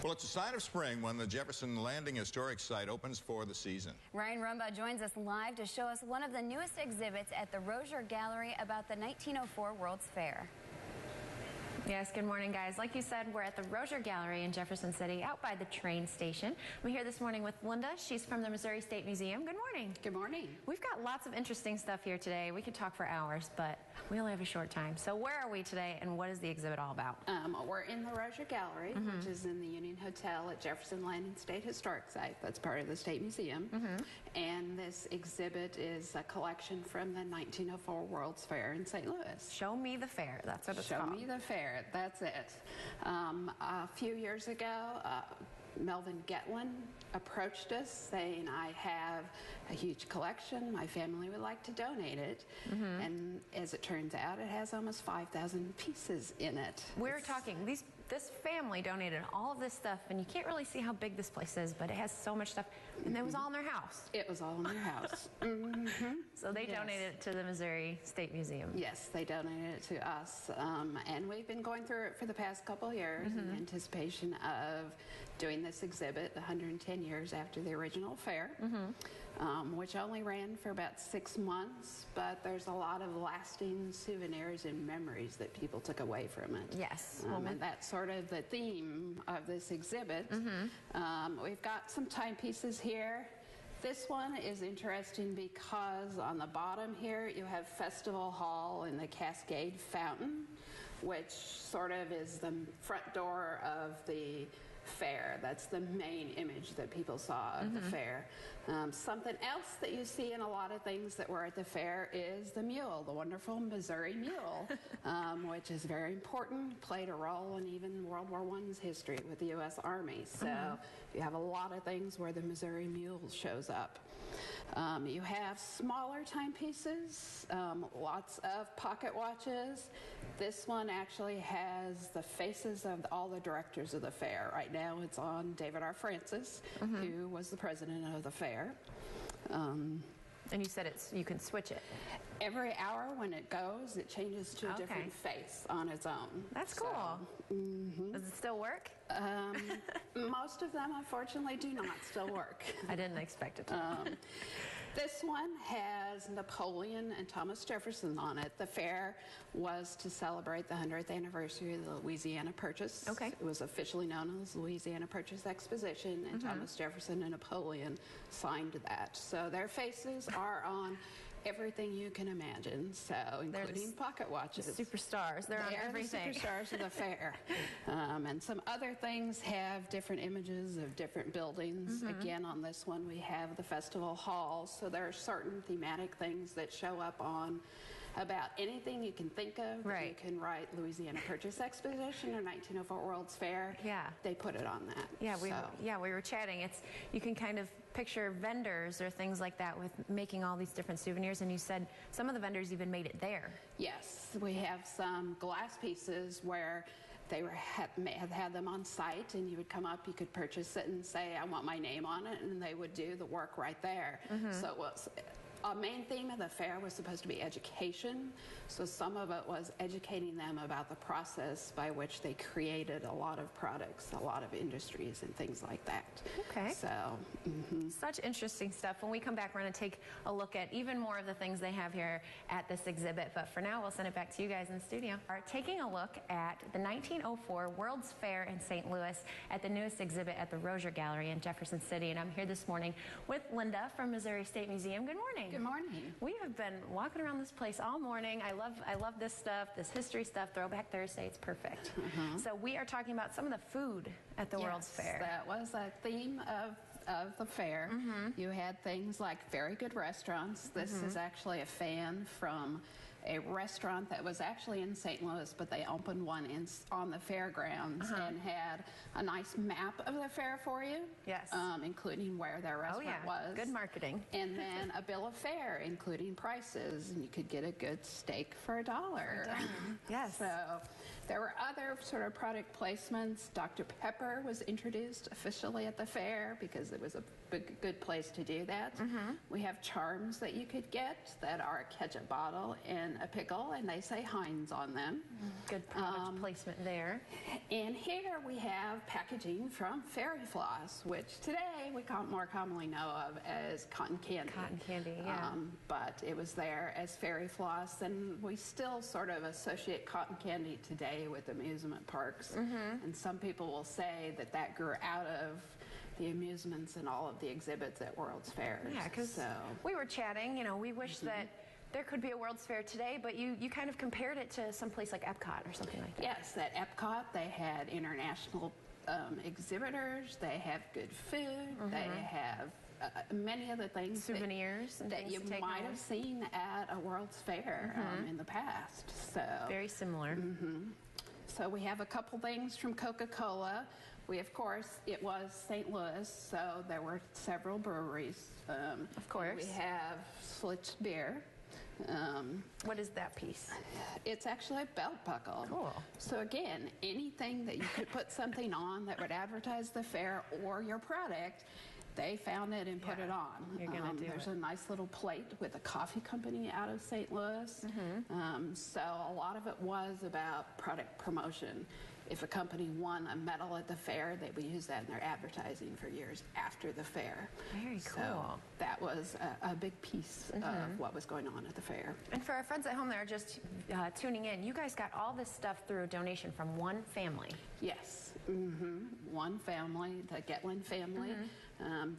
Well, it's a sign of spring when the Jefferson Landing Historic Site opens for the season. Ryan Rumba joins us live to show us one of the newest exhibits at the Rozier Gallery about the 1904 World's Fair. Yes, good morning, guys. Like you said, we're at the Rozier Gallery in Jefferson City, out by the train station. I'm here this morning with Linda. She's from the Missouri State Museum. Good morning. Good morning. We've got lots of interesting stuff here today. We could talk for hours, but we only have a short time. So where are we today, and what is the exhibit all about? We're in the Rozier Gallery, which is in the Union Hotel at Jefferson Landing State Historic Site. That's part of the State Museum. And this exhibit is a collection from the 1904 World's Fair in St. Louis. Show me the fair. That's what it's called. Show me the fair. That's it. A few years ago, Melvin Getlin approached us saying, I have a huge collection. My family would like to donate it. And as it turns out, it has almost 5,000 pieces in it. We're talking, this family donated all of this stuff, and you can't really see how big this place is, but it has so much stuff, and it was all in their house. It was all in their house. So they donated it to the Missouri State Museum. Yes, they donated it to us, and we've been going through it for the past couple of years in anticipation of doing this exhibit 110 years after the original fair, which only ran for about 6 months, but there's a lot of lasting souvenirs and memories that people took away from it. Yes. And that's sort of the theme of this exhibit. We've got some timepieces here. This one is interesting because on the bottom here you have Festival Hall and the Cascade Fountain, which sort of is the front door of the fair. That's the main image that people saw of the fair. Something else that you see in a lot of things that were at the fair is the mule, the wonderful Missouri mule, which is very important, played a role in even World War I's history with the U.S. Army. So you have a lot of things where the Missouri mule shows up. You have smaller timepieces, lots of pocket watches. This one actually has the faces of all the directors of the fair. Right now it's on David R. Francis, who was the president of the fair. And you said you can switch it. Every hour when it goes, it changes to a different face on its own. That's cool. Does it still work? Most of them, unfortunately, do not still work. I didn't expect it to. This one has Napoleon and Thomas Jefferson on it. The fair was to celebrate the 100th anniversary of the Louisiana Purchase. It was officially known as the Louisiana Purchase Exposition, and Thomas Jefferson and Napoleon signed that. So their faces are on everything you can imagine, so including pocket watches. The superstars. They're on everything. The superstars of the fair. And some other things have different images of different buildings. Again, on this one, we have the Festival Hall, so there are certain thematic things that show up on about anything you can think of. You can write Louisiana Purchase Exposition or 1904 World's Fair. They put it on that. We were chatting. You can kind of picture vendors or things like that with making all these different souvenirs, and you said some of the vendors even made it there. Yes, we have some glass pieces where they had them on site, and you would come up, you could purchase it and say, I want my name on it, and they would do the work right there. So it was a main theme of the fair was supposed to be education, so some of it was educating them about the process by which they created a lot of products, a lot of industries and things like that. So, Such interesting stuff. When we come back, we're going to take a look at even more of the things they have here at this exhibit, but for now, we'll send it back to you guys in the studio. We're taking a look at the 1904 World's Fair in St. Louis at the newest exhibit at the Rozier Gallery in Jefferson City, and I'm here this morning with Linda from Missouri State Museum. Good morning. Good morning. We have been walking around this place all morning. I love this stuff, this history stuff, Throwback Thursday. It's perfect. So we are talking about some of the food at the World's Fair. That was a theme of the fair. You had things like very good restaurants. This is actually a fan from a restaurant that was actually in St. Louis, but they opened one on the fairgrounds and had a nice map of the fair for you. Including where their restaurant was. Good marketing. And then a bill of fare, including prices, and you could get a good steak for $1. Yes. So There were other sort of product placements. Dr. Pepper was introduced officially at the fair because it was a good place to do that. We have charms that you could get that are a ketchup bottle and a pickle, and they say Heinz on them. Good product placement there. And here we have packaging from Fairy Floss, which today we more commonly know of as cotton candy. Cotton candy, yeah. But it was there as Fairy Floss, and we still sort of associate cotton candy today with amusement parks. And some people will say that that grew out of the amusements and all of the exhibits at World's Fairs. Yeah, because we were chatting, you know, we wish that there could be a World's Fair today, but you kind of compared it to some place like Epcot or something like that. Yes, at Epcot they had international exhibitors, they have good food, they have many of the things souvenirs that you might have seen at a World's Fair in the past. So very similar. So we have a couple things from Coca-Cola. We, of course, it was St. Louis, so there were several breweries. Of course. We have Schlitz beer. What is that piece? It's actually a belt buckle. Cool. So again, anything that you could put something on that would advertise the fair or your product, they found it and put it on. You're gonna do There's a nice little plate with a coffee company out of St. Louis. So a lot of it was about product promotion. If a company won a medal at the fair, they would use that in their advertising for years after the fair. Very cool. So that was a big piece of what was going on at the fair. And for our friends at home that are just tuning in, you guys got all this stuff through a donation from one family. Yes. One family, the Getland family,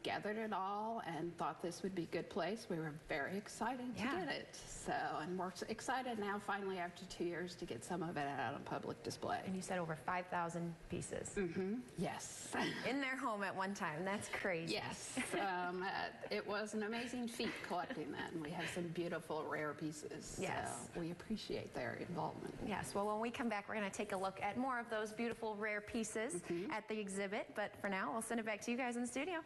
gathered it all and thought this would be a good place. We were very excited to get it. So, and we're excited now finally after 2 years to get some of it out on public display. And you said over 5,000 pieces. Yes. In their home at one time. That's crazy. Yes. It was an amazing feat collecting that, and we have some beautiful rare pieces. Yes. So we appreciate their involvement. Yes. Well, when we come back, we're going to take a look at more of those beautiful rare pieces at the exhibit. But for now, we'll send it back to you guys in the studio.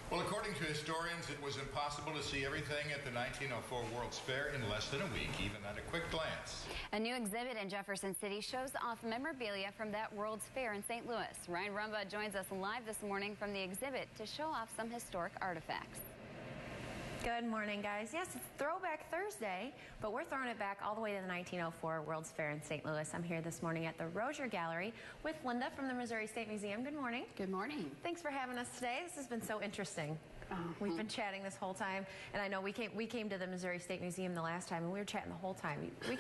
Well, according to historians, it was impossible to see everything at the 1904 World's Fair in less than a week, even at a quick glance. A new exhibit in Jefferson City shows off memorabilia from that World's Fair in St. Louis. Ryan Rumba joins us live this morning from the exhibit to show off some historic artifacts. Good morning, guys. Yes, it's Throwback Thursday, but we're throwing it back all the way to the 1904 World's Fair in St. Louis. I'm here this morning at the Rozier Gallery with Linda from the Missouri State Museum. Good morning. Good morning. Thanks for having us today. This has been so interesting. We've been chatting this whole time, and I know we came to the Missouri State Museum the last time, and we were chatting the whole time. We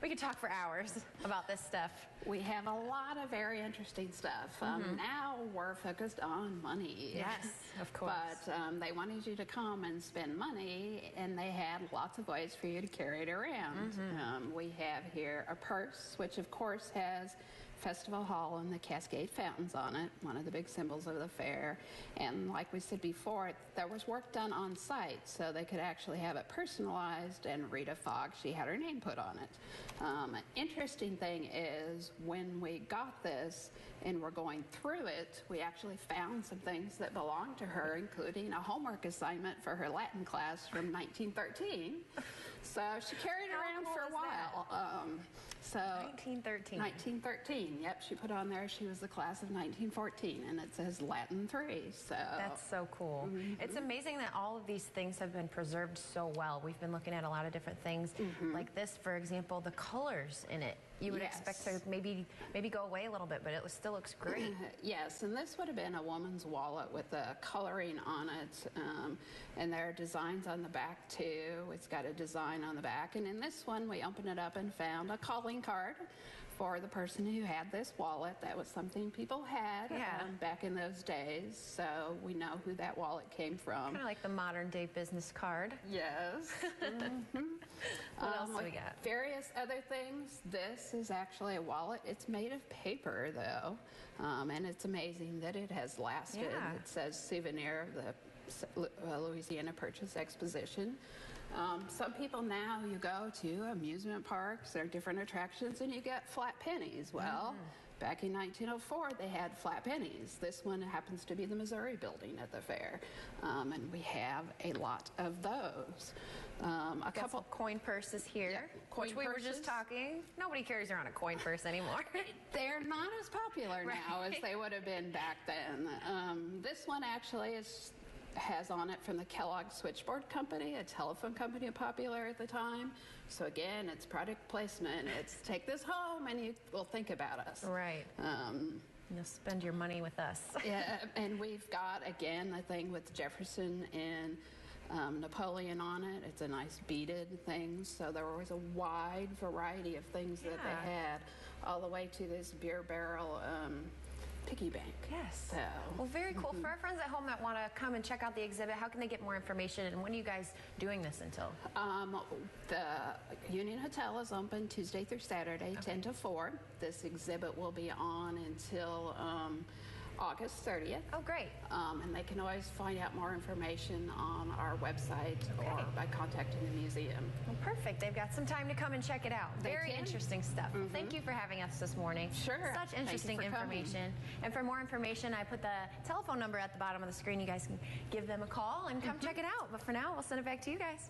could talk for hours about this stuff. We have a lot of very interesting stuff. Now we're focused on money. Yes, of course. But they wanted you to come and spend money, and they had lots of ways for you to carry it around. We have here a purse, which of course has Festival Hall and the Cascade Fountains on it, one of the big symbols of the fair. And like we said before, there was work done on site, so they could actually have it personalized, and Rita Fogg, she had her name put on it. An interesting thing is when we got this and we're going through it, we actually found some things that belonged to her, including a homework assignment for her Latin class from 1913. So she carried it around for a while. 1913. 1913. Yep, she put on there she was the class of 1914, and it says Latin 3. So that's so cool. It's amazing that all of these things have been preserved so well. We've been looking at a lot of different things, like this, for example, the colors in it. You would expect to maybe go away a little bit, but it still looks great. Yes, and this would have been a woman's wallet with the coloring on it, and there are designs on the back too. It's got a design on the back, and in this one we opened it up and found a calling card for the person who had this wallet. That was something people had back in those days, so we know who that wallet came from. Kind of like the modern day business card. Yes. What else do we got? Various other things. This is actually a wallet. It's made of paper, though, and it's amazing that it has lasted. Yeah. It says souvenir of the Louisiana Purchase Exposition. Some people now, you go to amusement parks or different attractions and you get flat pennies. Well, back in 1904, they had flat pennies. This one happens to be the Missouri building at the fair, and we have a lot of those. A couple coin purses here, coin which we were purses. just talking. Nobody carries around a coin purse anymore. They're not as popular now as they would have been back then. This one actually has on it from the Kellogg Switchboard Company, a telephone company popular at the time. So again, it's product placement. It's take this home and you will think about us. Right. You'll spend your money with us. Yeah, and we've got, again, a thing with Jefferson and Napoleon on it. It's a nice beaded thing. So there was a wide variety of things that they had, all the way to this beer barrel piggy bank. Yes. So, well, very cool. For our friends at home that want to come and check out the exhibit, how can they get more information, and when are you guys doing this until? The Union Hotel is open Tuesday through Saturday, 10 to 4. This exhibit will be on until August 30th. Oh, great. And they can always find out more information on our website or by contacting the museum. Well, perfect. They've got some time to come and check it out. Very interesting stuff. Well, thank you for having us this morning. Sure. Such interesting information. And for more information, I put the telephone number at the bottom of the screen. You guys can give them a call and come check it out. But for now, we'll send it back to you guys.